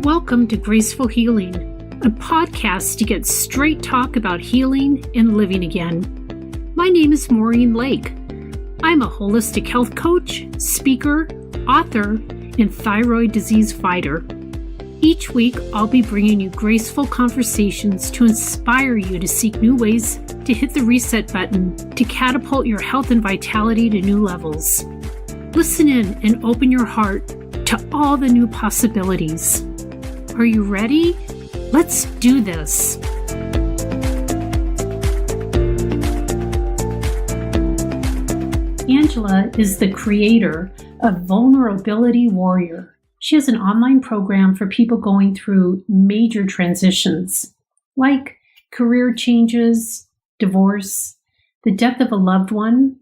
Welcome to Graceful Healing, a podcast to get straight talk about healing and living again. My name is Maureen Lake. I'm a holistic health coach, speaker, author, and thyroid disease fighter. Each week, I'll be bringing you graceful conversations to inspire you to seek new ways to hit the reset button to catapult your health and vitality to new levels. Listen in and open your heart to all the new possibilities. Are you ready? Let's do this. Angela is the creator of Vulnerability Warrior. She has an online program for people going through major transitions, like career changes, divorce, the death of a loved one,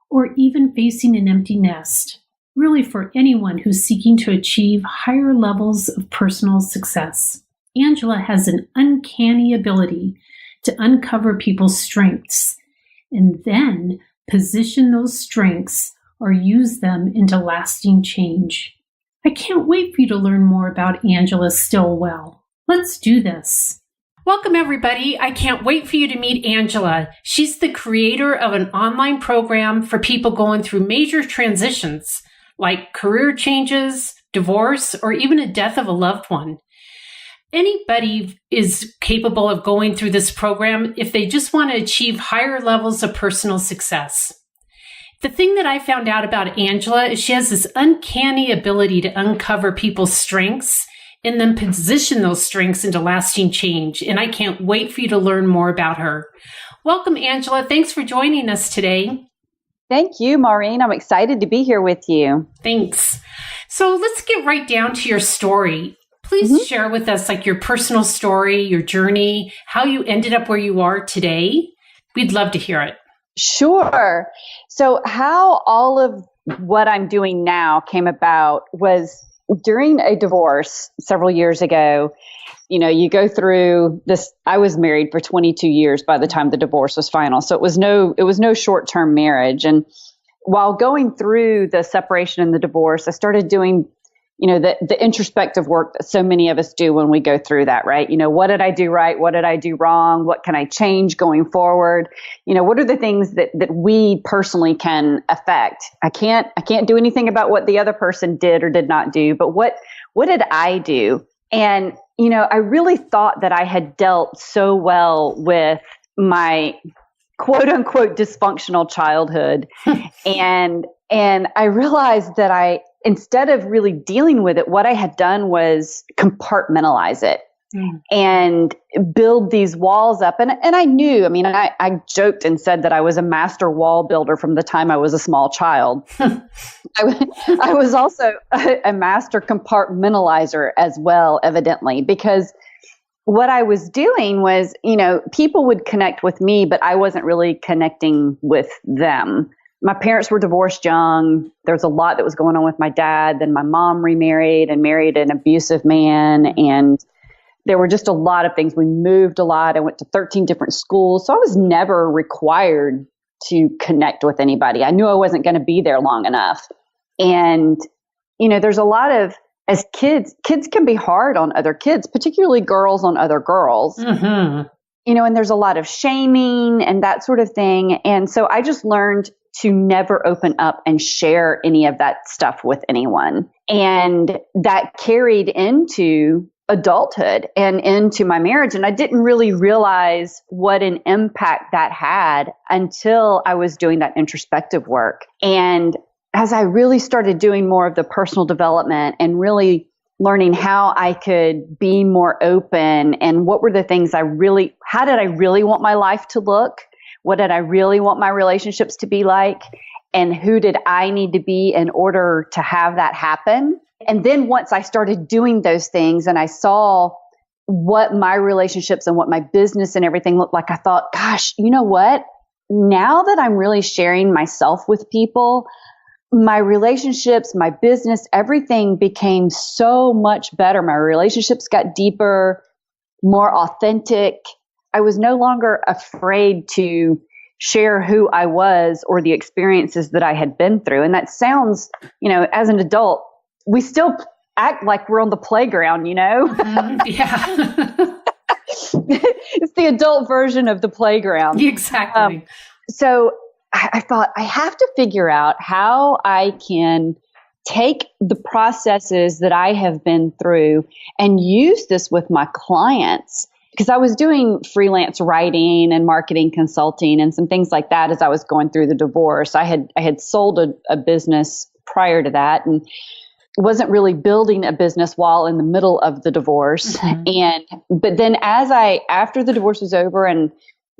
or even facing an empty nest. Really for anyone who's seeking to achieve higher levels of personal success. Angela has an uncanny ability to uncover people's strengths and then position those strengths or use them into lasting change. I can't wait for you to learn more about Angela Stillwell. Let's do this. Welcome, everybody. I can't wait for you to meet Angela. She's the creator of an online program for people going through major transitions, like career changes, divorce, or even a death of a loved one. Anybody is capable of going through this program if they just want to achieve higher levels of personal success. The thing that I found out about Angela is she has this uncanny ability to uncover people's strengths and then position those strengths into lasting change. And I can't wait for you to learn more about her. Welcome, Angela. Thanks for joining us today. Thank you, Maureen. I'm excited to be here with you. Thanks. So let's get right down to your story. Please share with us your personal story, your journey, how you ended up where you are today. We'd love to hear it. Sure. So how all of what I'm doing now came about was during a divorce several years ago. You know, you go through this. I was married for 22 years by the time the divorce was final. So it was no short-term marriage. And while going through the separation and the divorce, I started doing, the introspective work that so many of us do when we go through that, right? What did I do right? What did I do wrong? What can I change going forward? What are the things that we personally can affect? I can't do anything about what the other person did or did not do, but what did I do? And I really thought that I had dealt so well with my quote unquote dysfunctional childhood. and I realized that instead of really dealing with it, what I had done was compartmentalize it and build these walls up. And I knew, I joked and said that I was a master wall builder from the time I was a small child. I was also a master compartmentalizer as well, evidently, because what I was doing was, people would connect with me, but I wasn't really connecting with them. My parents were divorced young. There was a lot that was going on with my dad. Then my mom remarried and married an abusive man. And there were just a lot of things. We moved a lot. I went to 13 different schools. So I was never required to connect with anybody. I knew I wasn't going to be there long enough. And, there's a lot of, as kids can be hard on other kids, particularly girls on other girls. Mm-hmm. And there's a lot of shaming and that sort of thing. And so I just learned to never open up and share any of that stuff with anyone. And that carried into adulthood and into my marriage. And I didn't really realize what an impact that had until I was doing that introspective work. And as I really started doing more of the personal development and really learning how I could be more open and what were the things how did I really want my life to look? What did I really want my relationships to be like? And who did I need to be in order to have that happen? And then once I started doing those things and I saw what my relationships and what my business and everything looked like, I thought, gosh, you know what? Now that I'm really sharing myself with people, my relationships, my business, everything became so much better. My relationships got deeper, more authentic. I was no longer afraid to share who I was or the experiences that I had been through. And that sounds, as an adult, we still act like we're on the playground, you know? Yeah. It's the adult version of the playground. Exactly. So I thought I have to figure out how I can take the processes that I have been through and use this with my clients. Because I was doing freelance writing and marketing consulting and some things like that as I was going through the divorce. I had sold a business prior to that and wasn't really building a business while in the middle of the divorce. But then after the divorce was over and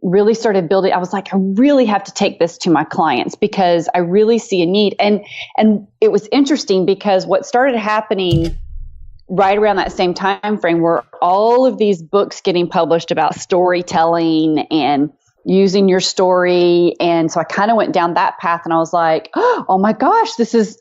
really started building, I was like, I really have to take this to my clients because I really see a need. And it was interesting because what started happening right around that same time frame were all of these books getting published about storytelling and using your story. And so I kind of went down that path and I was like, oh my gosh, this is,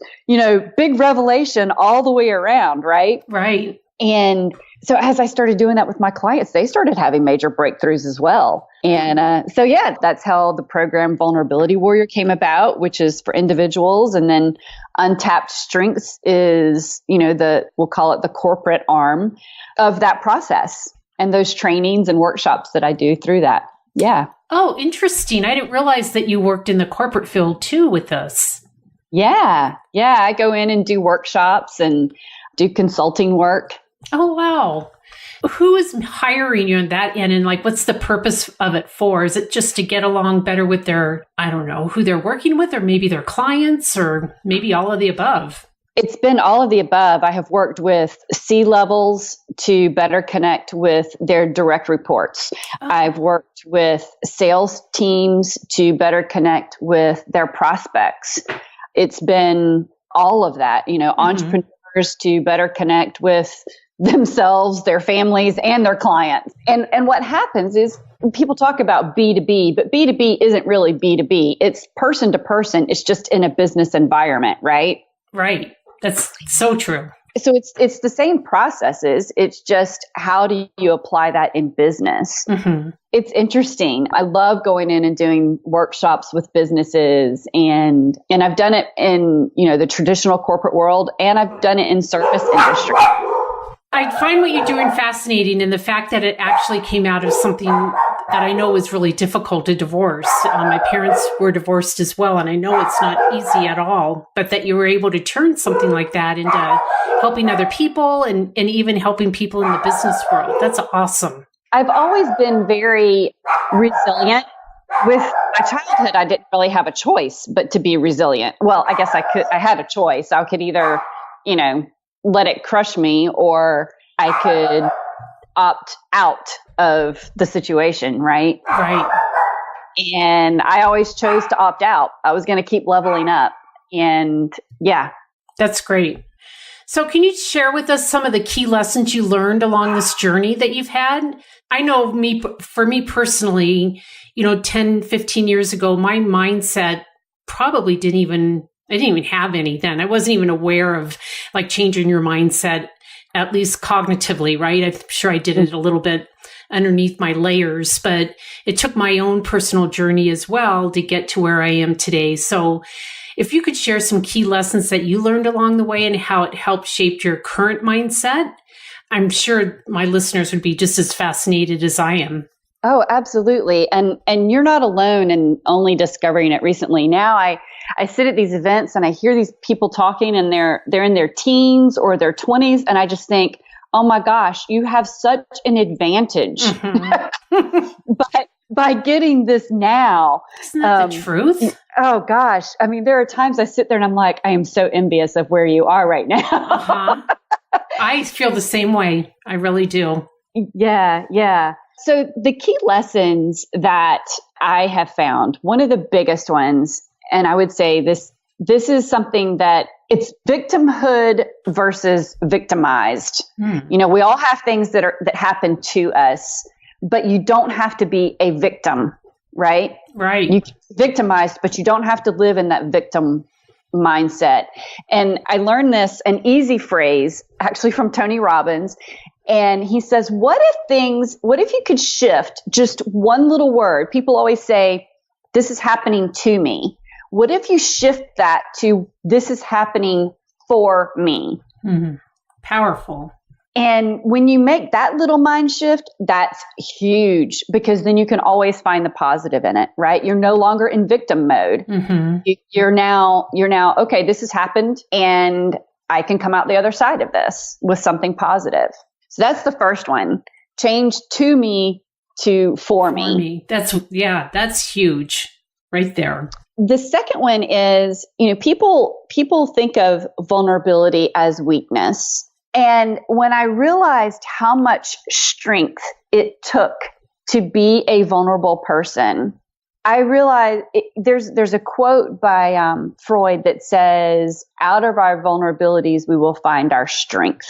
big revelation all the way around. Right. Right. And so as I started doing that with my clients, they started having major breakthroughs as well. And that's how the program Vulnerability Warrior came about, which is for individuals. And then Untapped Strengths is, we'll call it the corporate arm of that process and those trainings and workshops that I do through that. Yeah. Oh, interesting. I didn't realize that you worked in the corporate field too with us. Yeah. Yeah. I go in and do workshops and do consulting work. Oh, wow. Who is hiring you on that end? And what's the purpose of it for? Is it just to get along better with their, I don't know, who they're working with, or maybe their clients, or maybe all of the above? It's been all of the above. I have worked with C-levels to better connect with their direct reports. Oh. I've worked with sales teams to better connect with their prospects. It's been all of that, entrepreneurs to better connect with themselves, their families, and their clients. And what happens is people talk about B2B, but B2B isn't really B2B. It's person to person. It's just in a business environment, right? Right. That's so true. So it's the same processes. It's just how do you apply that in business? Mm-hmm. It's interesting. I love going in and doing workshops with businesses, and I've done it in the traditional corporate world, and I've done it in service industry. I find what you're doing fascinating, and the fact that it actually came out of something that I know was really difficult, a divorce. My parents were divorced as well, and I know it's not easy at all, but that you were able to turn something like that into helping other people and even helping people in the business world. That's awesome. I've always been very resilient. With my childhood, I didn't really have a choice but to be resilient. Well, I guess I had a choice. I could either, let it crush me, or I could opt out of the situation, right? Right. And I always chose to opt out. I was going to keep leveling up. And yeah. That's great. So can you share with us some of the key lessons you learned along this journey that you've had? I know for me personally, 10, 15 years ago, my mindset probably I didn't even have any then. I wasn't even aware of changing your mindset, at least cognitively, right? I'm sure I did it a little bit underneath my layers, but it took my own personal journey as well to get to where I am today. So if you could share some key lessons that you learned along the way and how it helped shape your current mindset, I'm sure my listeners would be just as fascinated as I am. Oh, absolutely. And you're not alone in only discovering it recently. Now I sit at these events and I hear these people talking, and they're in their teens or their 20s. And I just think, oh my gosh, you have such an advantage. Mm-hmm. But by getting this now. Isn't that the truth? Oh gosh. I mean, there are times I sit there and I'm like, I am so envious of where you are right now. Uh-huh. I feel the same way. I really do. Yeah. Yeah. So the key lessons that I have found, one of the biggest ones, and I would say this is something that it's victimhood versus victimized. We all have things that happen to us, but you don't have to be a victim, right? Right. You can be victimized, but you don't have to live in that victim mindset. And I learned an easy phrase actually from Tony Robbins. And he says, what if you could shift just one little word? People always say, this is happening to me. What if you shift that to, this is happening for me? Mm-hmm. Powerful. And when you make that little mind shift, that's huge, because then you can always find the positive in it, right? You're no longer in victim mode. Mm-hmm. You're now, okay, this has happened and I can come out the other side of this with something positive. So that's the first one. Change to me to for me. That's huge right there. The second one is, people think of vulnerability as weakness. And when I realized how much strength it took to be a vulnerable person, I realized there's a quote by Freud that says, out of our vulnerabilities, we will find our strength.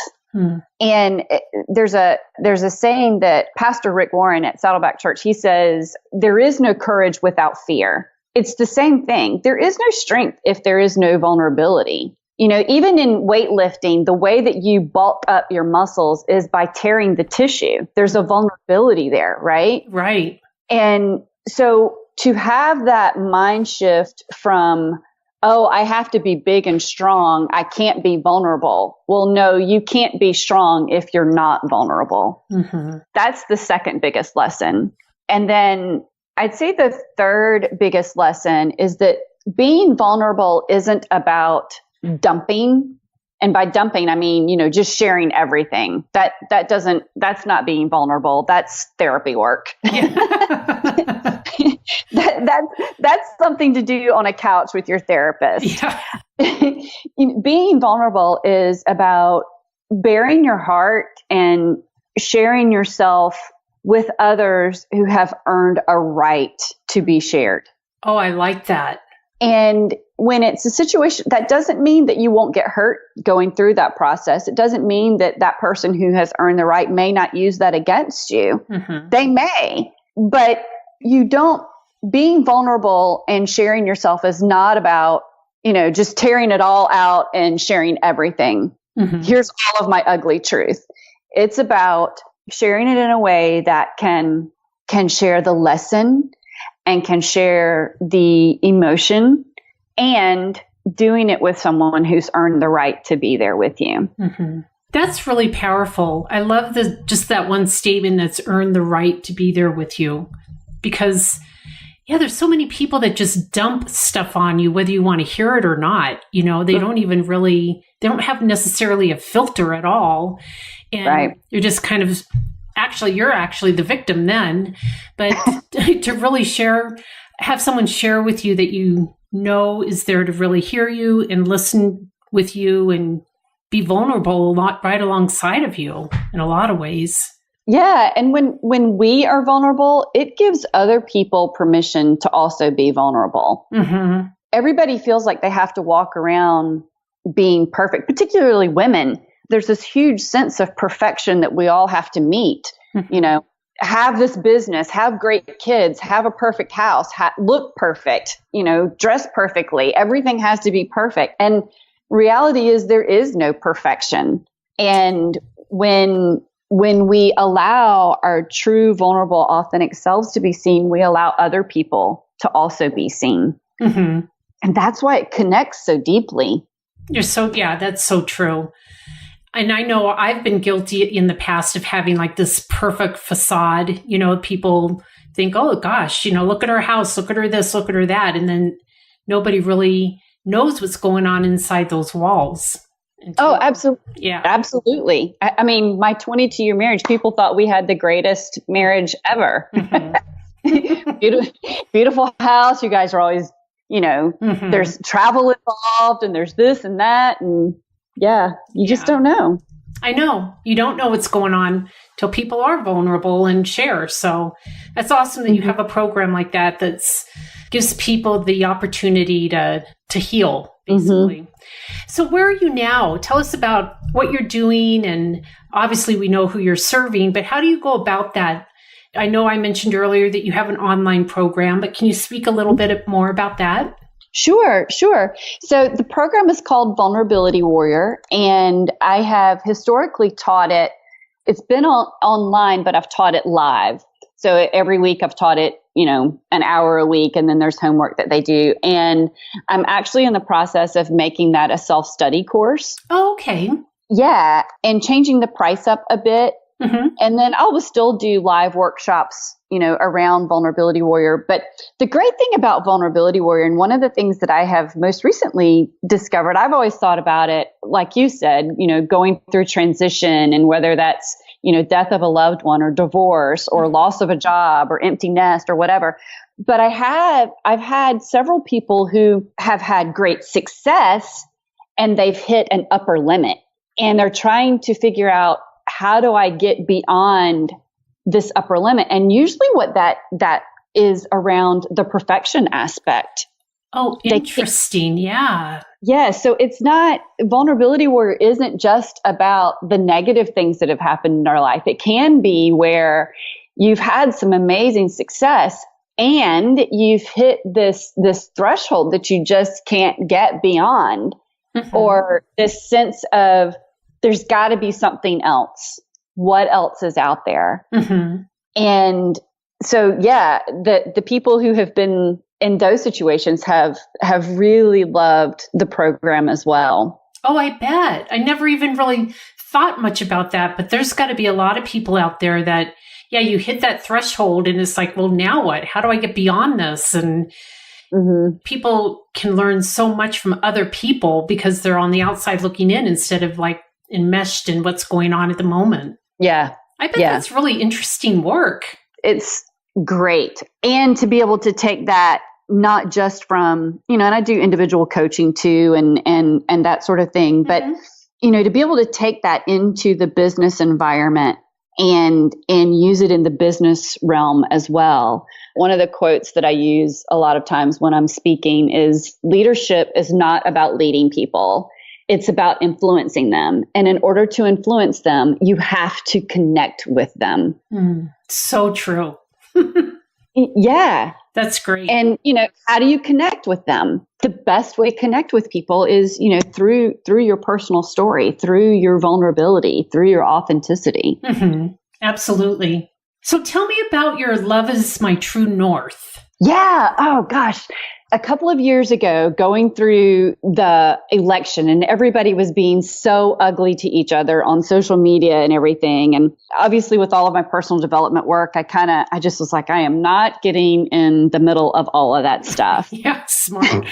And there's a saying that Pastor Rick Warren at Saddleback Church, he says, there is no courage without fear. It's the same thing. There is no strength if there is no vulnerability. Even in weightlifting, the way that you bulk up your muscles is by tearing the tissue. There's a vulnerability there, right? Right. And so to have that mind shift from, oh, I have to be big and strong, I can't be vulnerable. Well, no, you can't be strong if you're not vulnerable. Mm-hmm. That's the second biggest lesson. And then I'd say the third biggest lesson is that being vulnerable isn't about dumping. And by dumping, I mean, just sharing everything. That's not being vulnerable. That's therapy work. Yeah. That's something to do on a couch with your therapist. Yeah. Being vulnerable is about bearing your heart and sharing yourself with others who have earned a right to be shared. Oh, I like that. And when it's a situation, that doesn't mean that you won't get hurt going through that process. It doesn't mean that that person who has earned the right may not use that against you. Mm-hmm. They may, but being vulnerable and sharing yourself is not about, just tearing it all out and sharing everything. Mm-hmm. Here's all of my ugly truth. It's about sharing it in a way that can share the lesson and can share the emotion, and doing it with someone who's earned the right to be there with you. Mm-hmm. That's really powerful. I love just that one statement, that's earned the right to be there with you. Because, there's so many people that just dump stuff on you, whether you want to hear it or not. They don't even really, they don't have necessarily a filter at all. And right. You're just kind of, you're actually the victim then. But to really have someone share with you that is there to really hear you and listen with you and be vulnerable right alongside of you in a lot of ways. Yeah. And when we are vulnerable, it gives other people permission to also be vulnerable. Mm-hmm. Everybody feels like they have to walk around being perfect, particularly women. There's this huge sense of perfection that we all have to meet, mm-hmm. Have this business, have great kids, have a perfect house, look perfect, dress perfectly. Everything has to be perfect. And reality is there is no perfection. And when we allow our true, vulnerable, authentic selves to be seen, we allow other people to also be seen. Mm-hmm. And that's why it connects so deeply. That's so true. And I know I've been guilty in the past of having like this perfect facade. People think, oh gosh, look at her house, look at her this, look at her that. And then nobody really knows what's going on inside those walls. Oh, absolutely. Yeah, absolutely. I mean, my 22-year marriage, people thought we had the greatest marriage ever. Mm-hmm. Beautiful house. You guys are always, mm-hmm. there's travel involved and there's this and that. And you just don't know. I know. You don't know what's going on till people are vulnerable and share. So that's awesome that you have a program like that gives people the opportunity to heal, basically. Mm-hmm. So where are you now? Tell us about what you're doing. And obviously we know who you're serving, but how do you go about that? I know I mentioned earlier that you have an online program, but can you speak a little bit more about that? Sure. So the program is called Vulnerability Warrior, and I have historically taught it. It's been online, but I've taught it live. So every week I've taught it, an hour a week, and then there's homework that they do. And I'm actually in the process of making that a self-study course. Oh, okay. Yeah. And changing the price up a bit. Mm-hmm. And then I will still do live workshops, around Vulnerability Warrior. But the great thing about Vulnerability Warrior, and one of the things that I have most recently discovered, I've always thought about it, like you said, going through transition, and whether that's, death of a loved one or divorce or loss of a job or empty nest or whatever. But I've had several people who have had great success and they've hit an upper limit, and they're trying to figure out, how do I get beyond this upper limit? And usually what that is around the perfection aspect. Oh, interesting. Yeah. Yeah. So it's not, Vulnerability Warrior isn't just about the negative things that have happened in our life. It can be where you've had some amazing success and you've hit this threshold that you just can't get beyond, mm-hmm. or this sense of, there's got to be something else. What else is out there? Mm-hmm. And so, yeah, the people who have been in those situations have really loved the program as well. Oh, I bet. I never even really thought much about that, but there's got to be a lot of people out there that, yeah, you hit that threshold and it's like, well, now what? How do I get beyond this? And mm-hmm. people can learn so much from other people because they're on the outside looking in instead of like enmeshed in what's going on at the moment. Yeah. I bet that's really interesting work. It's great. And to be able to take that not just from, and I do individual coaching too and that sort of thing, but, mm-hmm. To be able to take that into the business environment and use it in the business realm as well. One of the quotes that I use a lot of times when I'm speaking is, leadership is not about leading people. It's about influencing them. And in order to influence them, you have to connect with them. So true. Yeah. That's great. And, how do you connect with them? The best way to connect with people is, through your personal story, through your vulnerability, through your authenticity. Mm-hmm. Absolutely. So tell me about your Love is My True North. Yeah. Oh, gosh. A couple of years ago, going through the election, and everybody was being so ugly to each other on social media and everything. And obviously with all of my personal development work, I just was like, I am not getting in the middle of all of that stuff. Yeah, smart.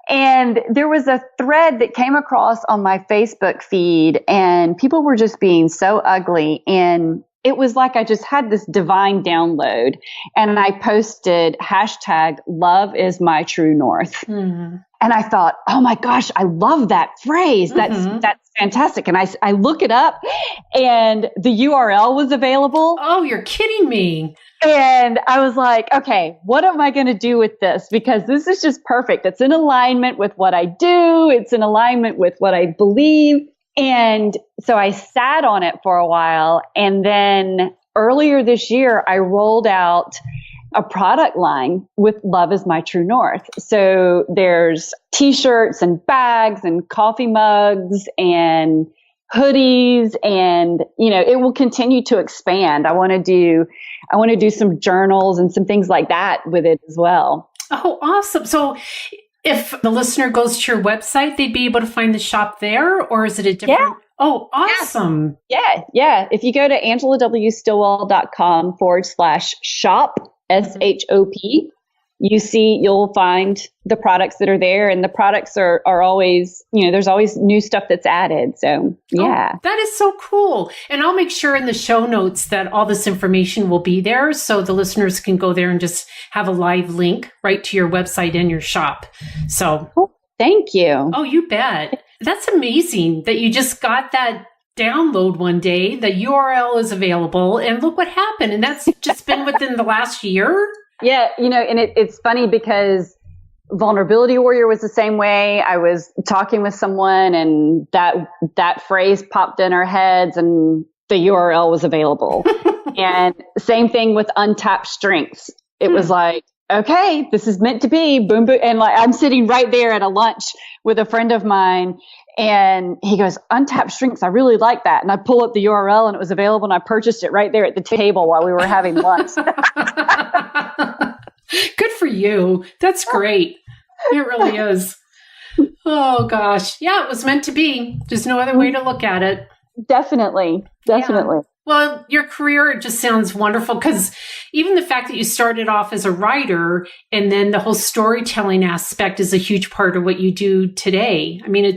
And there was a thread that came across on my Facebook feed, and people were just being so ugly. And it was like I just had this divine download, and I posted #LoveIsMyTrueNorth. Mm-hmm. And I thought, oh my gosh, I love that phrase. Mm-hmm. That's fantastic. And I look it up, and the URL was available. Oh, you're kidding me. And I was like, okay, what am I going to do with this? Because this is just perfect. It's in alignment with what I do. It's in alignment with what I believe. And so I sat on it for a while. And then earlier this year, I rolled out a product line with Love is My True North. So there's t-shirts and bags and coffee mugs and hoodies, and, it will continue to expand. I want to do some journals and some things like that with it as well. Oh, awesome. So if the listener goes to your website, they'd be able to find the shop there, or is it a different? Yeah. Oh, awesome. Yeah. If you go to angelawstillwell.com/shop, SHOP, you'll find the products that are there, and the products are always, there's always new stuff that's added. So, yeah. Oh, that is so cool. And I'll make sure in the show notes that all this information will be there, so the listeners can go there and just have a live link right to your website and your shop. So, thank you. Oh, you bet. That's amazing that you just got that download one day. The URL is available, and look what happened. And that's just been within the last year. Yeah, and it's funny because Vulnerability Warrior was the same way. I was talking with someone, and that phrase popped in our heads, and the URL was available. And same thing with Untapped Strengths. It was like, okay, this is meant to be. Boom, boom. And like, I'm sitting right there at a lunch with a friend of mine, and he goes, Untapped Strengths, I really like that. And I pull up the URL, and it was available, and I purchased it right there at the table while we were having lunch. Good for you. That's great. It really is. Oh, gosh. Yeah, it was meant to be. There's no other way to look at it. Definitely. Yeah. Well, your career just sounds wonderful because even the fact that you started off as a writer and then the whole storytelling aspect is a huge part of what you do today. I mean,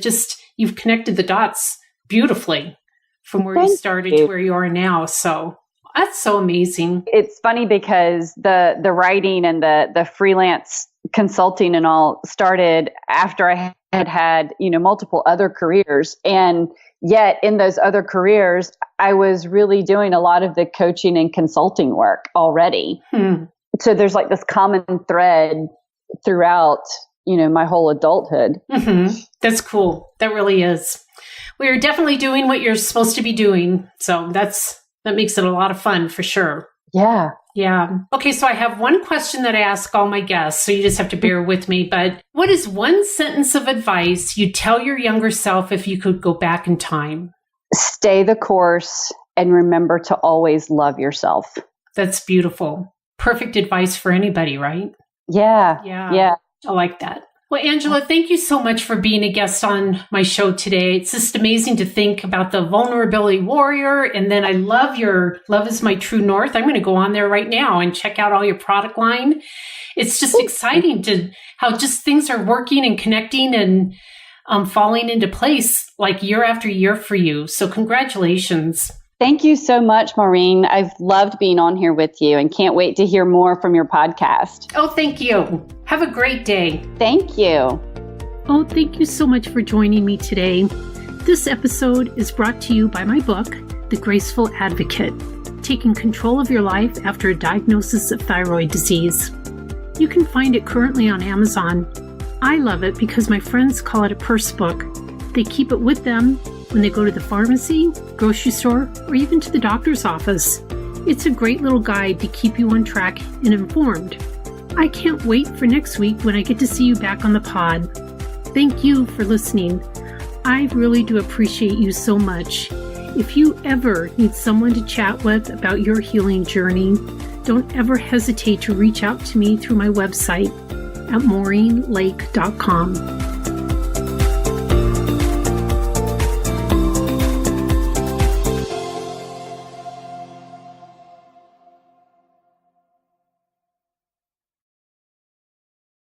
you've connected the dots beautifully from where you started to where you are now. So that's so amazing. It's funny because the writing and the freelance consulting and all started after I had multiple other careers. And yet in those other careers, I was really doing a lot of the coaching and consulting work already. So there's like this common thread throughout, my whole adulthood. Mm-hmm. That's cool. That really is. We are definitely doing what you're supposed to be doing. So that makes it a lot of fun for sure. Yeah. Yeah. Okay. So I have one question that I ask all my guests. So you just have to bear with me. But what is one sentence of advice you'd tell your younger self if you could go back in time? Stay the course and remember to always love yourself. That's beautiful. Perfect advice for anybody, right? Yeah. I like that. Well, Angela, thank you so much for being a guest on my show today. It's just amazing to think about the vulnerability warrior. And then I love your Love is My True North. I'm going to go on there right now and check out all your product line. It's just exciting to how just things are working and connecting and falling into place like year after year for you. So congratulations. Thank you so much, Maureen. I've loved being on here with you and can't wait to hear more from your podcast. Oh, thank you. Have a great day. Thank you. Oh, thank you so much for joining me today. This episode is brought to you by my book, The Graceful Advocate, Taking Control of Your Life After a Diagnosis of Thyroid Disease. You can find it currently on Amazon. I love it because my friends call it a purse book. They keep it with them when they go to the pharmacy, grocery store, or even to the doctor's office. It's a great little guide to keep you on track and informed. I can't wait for next week when I get to see you back on the pod. Thank you for listening. I really do appreciate you so much. If you ever need someone to chat with about your healing journey, don't ever hesitate to reach out to me through my website at maureenlake.com.